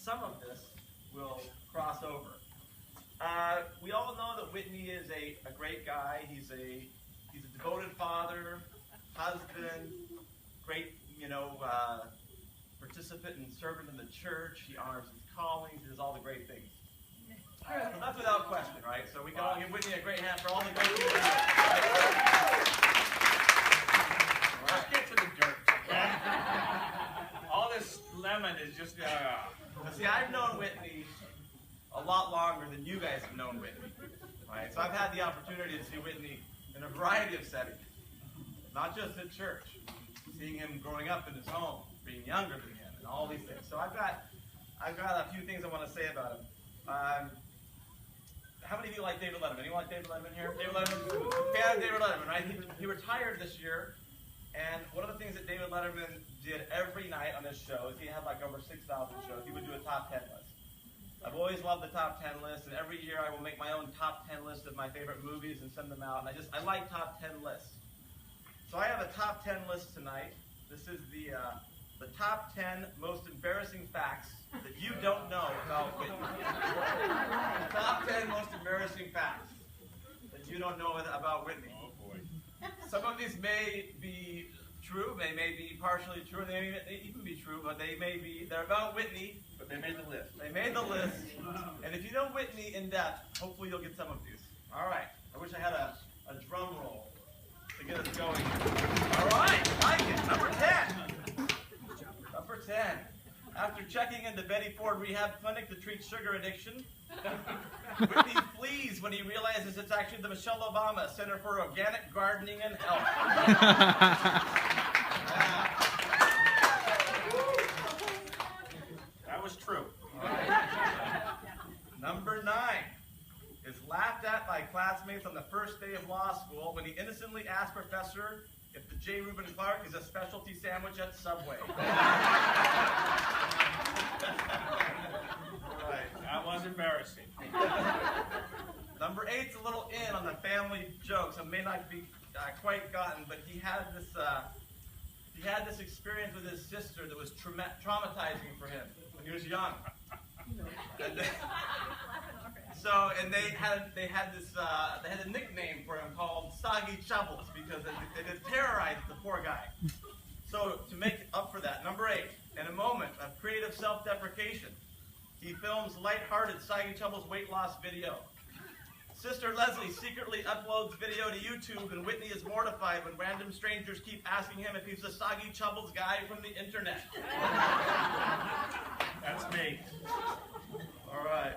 some of this will cross over. We all know that Whitney is a great guy. He's a devoted father, husband, great, participant and servant in the church. He honors his callings. He does all the great things. So that's without question, right? So we can all give Whitney a great hand for all the great things. Let's get to the dirt. All this lemon is just... See, I've known Whitney a lot longer than you guys have known Whitney. Right? So I've had the opportunity to see Whitney in a variety of settings, not just at church. Seeing him growing up in his home, being younger than him, and all these things. So I've got a few things I want to say about him. How many of you like David Letterman? Anyone like David Letterman here? David Letterman, fan of David Letterman, right? He retired this year, and one of the things that David Letterman did every night on his shows, he had like over 6,000 shows, he would do a top 10 list. I've always loved the top 10 list, and every year I will make my own top 10 list of my favorite movies and send them out, and I like top 10 lists. So I have a top 10 list tonight. This is the top 10 most embarrassing facts that you don't know about Whitney. The top 10 most embarrassing facts that you don't know about Whitney. Oh boy. Some of these may be true, they may be partially true, they may even be true, but they're about Whitney. But they made the list. They made the list. And if you know Whitney in depth, hopefully you'll get some of these. All right. I wish I had a drum roll to get us going. All right. I like it. Number 10. Number 10. After checking into Betty Ford Rehab Clinic to treat sugar addiction, Whitney flees when he realizes it's actually the Michelle Obama Center for Organic Gardening and Health. That was true. Number 9 is laughed at by classmates on the first day of law school when he innocently asked Professor if the J. Reuben Clark is a specialty sandwich at Subway. Right. That was embarrassing. Number 8's a little in on the family jokes. It may not be quite gotten, but he had this experience with his sister that was traumatizing for him when he was young. And they had a nickname for him called Soggy Shovels because it had terrorized the poor guy. So to make up for that, number 8, in a moment of creative self-deprecation, he films lighthearted Soggy Shovels weight loss video. Sister Leslie secretly uploads video to YouTube, and Whitney is mortified when random strangers keep asking him if he's the Soggy Shovels guy from the internet. That's me. All right.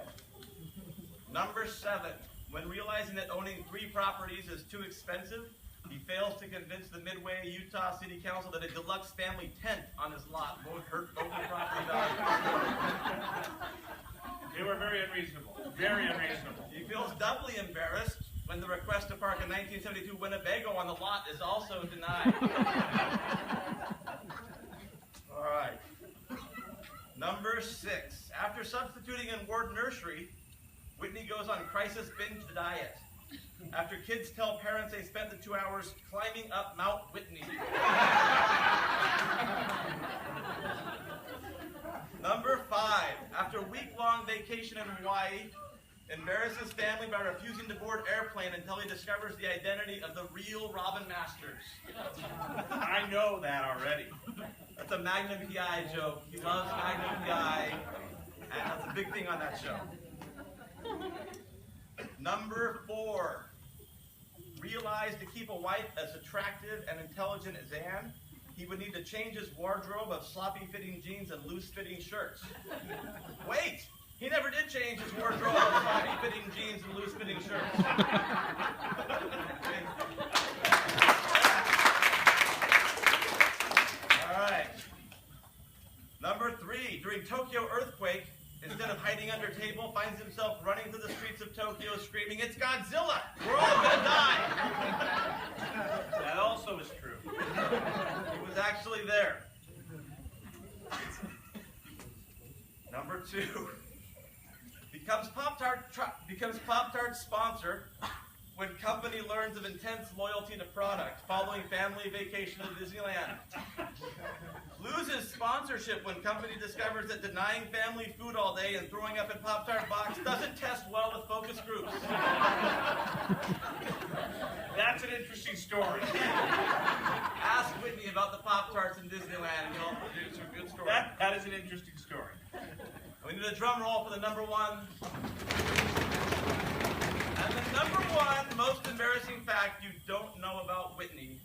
Number 7. When realizing that owning 3 properties is too expensive, he fails to convince the Midway, Utah City Council that a deluxe family tent on his lot won't hurt local property values. They were very unreasonable. Very unreasonable. He feels doubly embarrassed when the request to park a 1972 Winnebago on the lot is also denied. All right. Number 6. After substituting in ward nursery, Whitney goes on crisis binge diet. After kids tell parents they spent the 2 hours climbing up Mount Whitney. Number 5. After a week-long vacation in Hawaii, embarrasses family by refusing to board airplane until he discovers the identity of the real Robin Masters. I know that already. That's a Magnum PI joke. He loves Magnum PI, and that's a big thing on that show. Number 4. Realized to keep a wife as attractive and intelligent as Anne, he would need to change his wardrobe of sloppy-fitting jeans and loose-fitting shirts. Wait! He never did change his wardrobe of sloppy-fitting jeans and loose-fitting shirts. All right. Number 3. During Tokyo earthquake, instead of hiding under table, finds himself running through the streets of Tokyo screaming, "It's Godzilla! We're all gonna die!" That also is true. He was actually there. Number 2. Becomes Pop-Tart sponsor when company learns of intense loyalty to product following family vacation to Disneyland. Loses sponsorship when company discovers that denying family food all day and throwing up in Pop-Tart box doesn't test well with focus groups. That's an interesting story. Ask Whitney about the Pop-Tarts in Disneyland. It's a good story. That is an interesting story. We need a drum roll for the number one. And the number one most embarrassing fact you don't know about Whitney: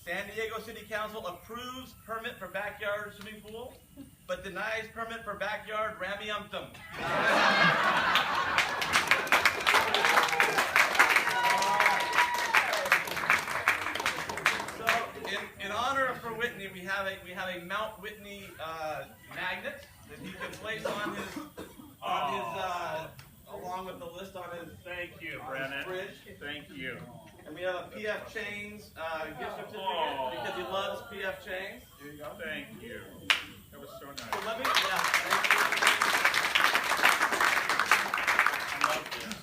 San Diego City Council approves permit for backyard swimming pool, but denies permit for backyard rammy-umptum. So, in honor for Whitney, we have a Mount Whitney magnet that he can place on his along with the list on his. Thank you, on Brennan. his fridge. Thank you. And we have a PF Chains gift certificate because he loves PF Chains. Here you go. Thank you. That was so nice. So let me, thank you. I love this.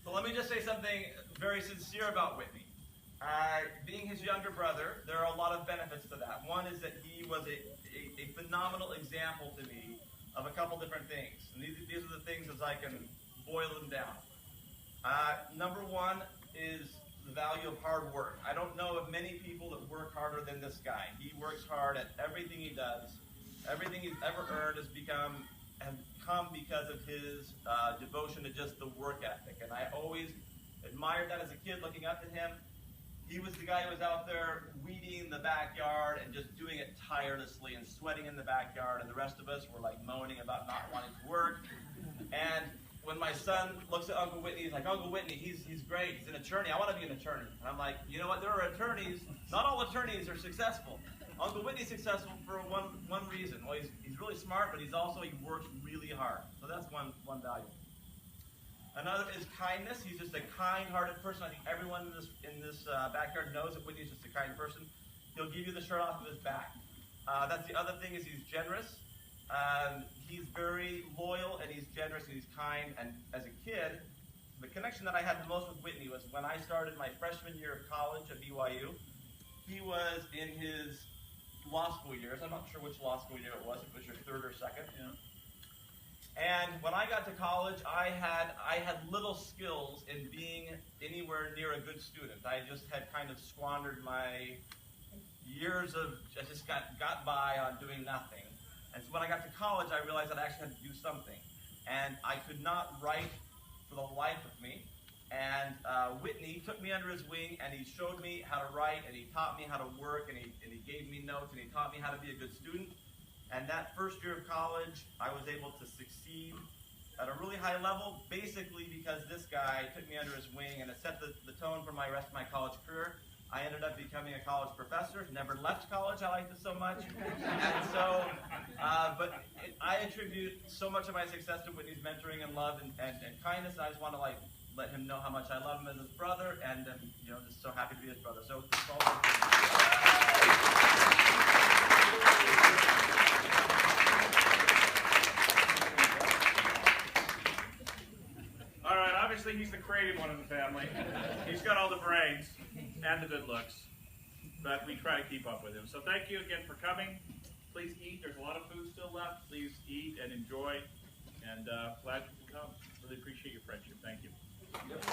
So let me just say something very sincere about Whitney. Being his younger brother, there are a lot of benefits to that. One is that he was a phenomenal example to me of a couple different things. And these are the things as I can boil them down. Number one is the value of hard work. I don't know of many people that work harder than this guy. He works hard at everything he does. Everything he's ever earned has come because of his devotion to just the work ethic. And I always admired that as a kid, looking up to him. He was the guy who was out there weeding the backyard and just doing it tirelessly and sweating in the backyard, and the rest of us were like moaning about not wanting to work. And when my son looks at Uncle Whitney, he's like, Uncle Whitney, he's great, he's an attorney, I want to be an attorney. And I'm like, you know what, there are attorneys, not all attorneys are successful. Uncle Whitney's successful for one reason. Well, he's really smart, but he works really hard. So that's one value. Another is kindness. He's just a kind-hearted person. I think everyone in this backyard knows that Whitney's just a kind person. He'll give you the shirt off of his back. That's the other thing, is he's generous. He's very loyal, and he's generous, and he's kind. And as a kid, the connection that I had the most with Whitney was when I started my freshman year of college at BYU. He was in his law school years. I'm not sure which law school year it was. If it was your third or second. Yeah. And when I got to college, I had little skills in being anywhere near a good student. I just had kind of squandered my years of, I just got by on doing nothing. And so when I got to college, I realized that I actually had to do something. And I could not write for the life of me. And Whitney took me under his wing, and he showed me how to write, and he taught me how to work, and he gave me notes, and he taught me how to be a good student. And that first year of college, I was able to succeed at a really high level, basically because this guy took me under his wing, and it set the tone for my rest of my college career. I ended up becoming a college professor, never left college, I liked it so much. And so, I attribute so much of my success to Whitney's mentoring and love and kindness. I just want to let him know how much I love him as his brother, and just so happy to be his brother. So, All right, obviously he's the creative one in the family. He's got all the brains and the good looks, but we try to keep up with him. So thank you again for coming. Please eat. There's a lot of food still left. Please eat and enjoy, and glad you could come. Really appreciate your friendship. Thank you. Yep.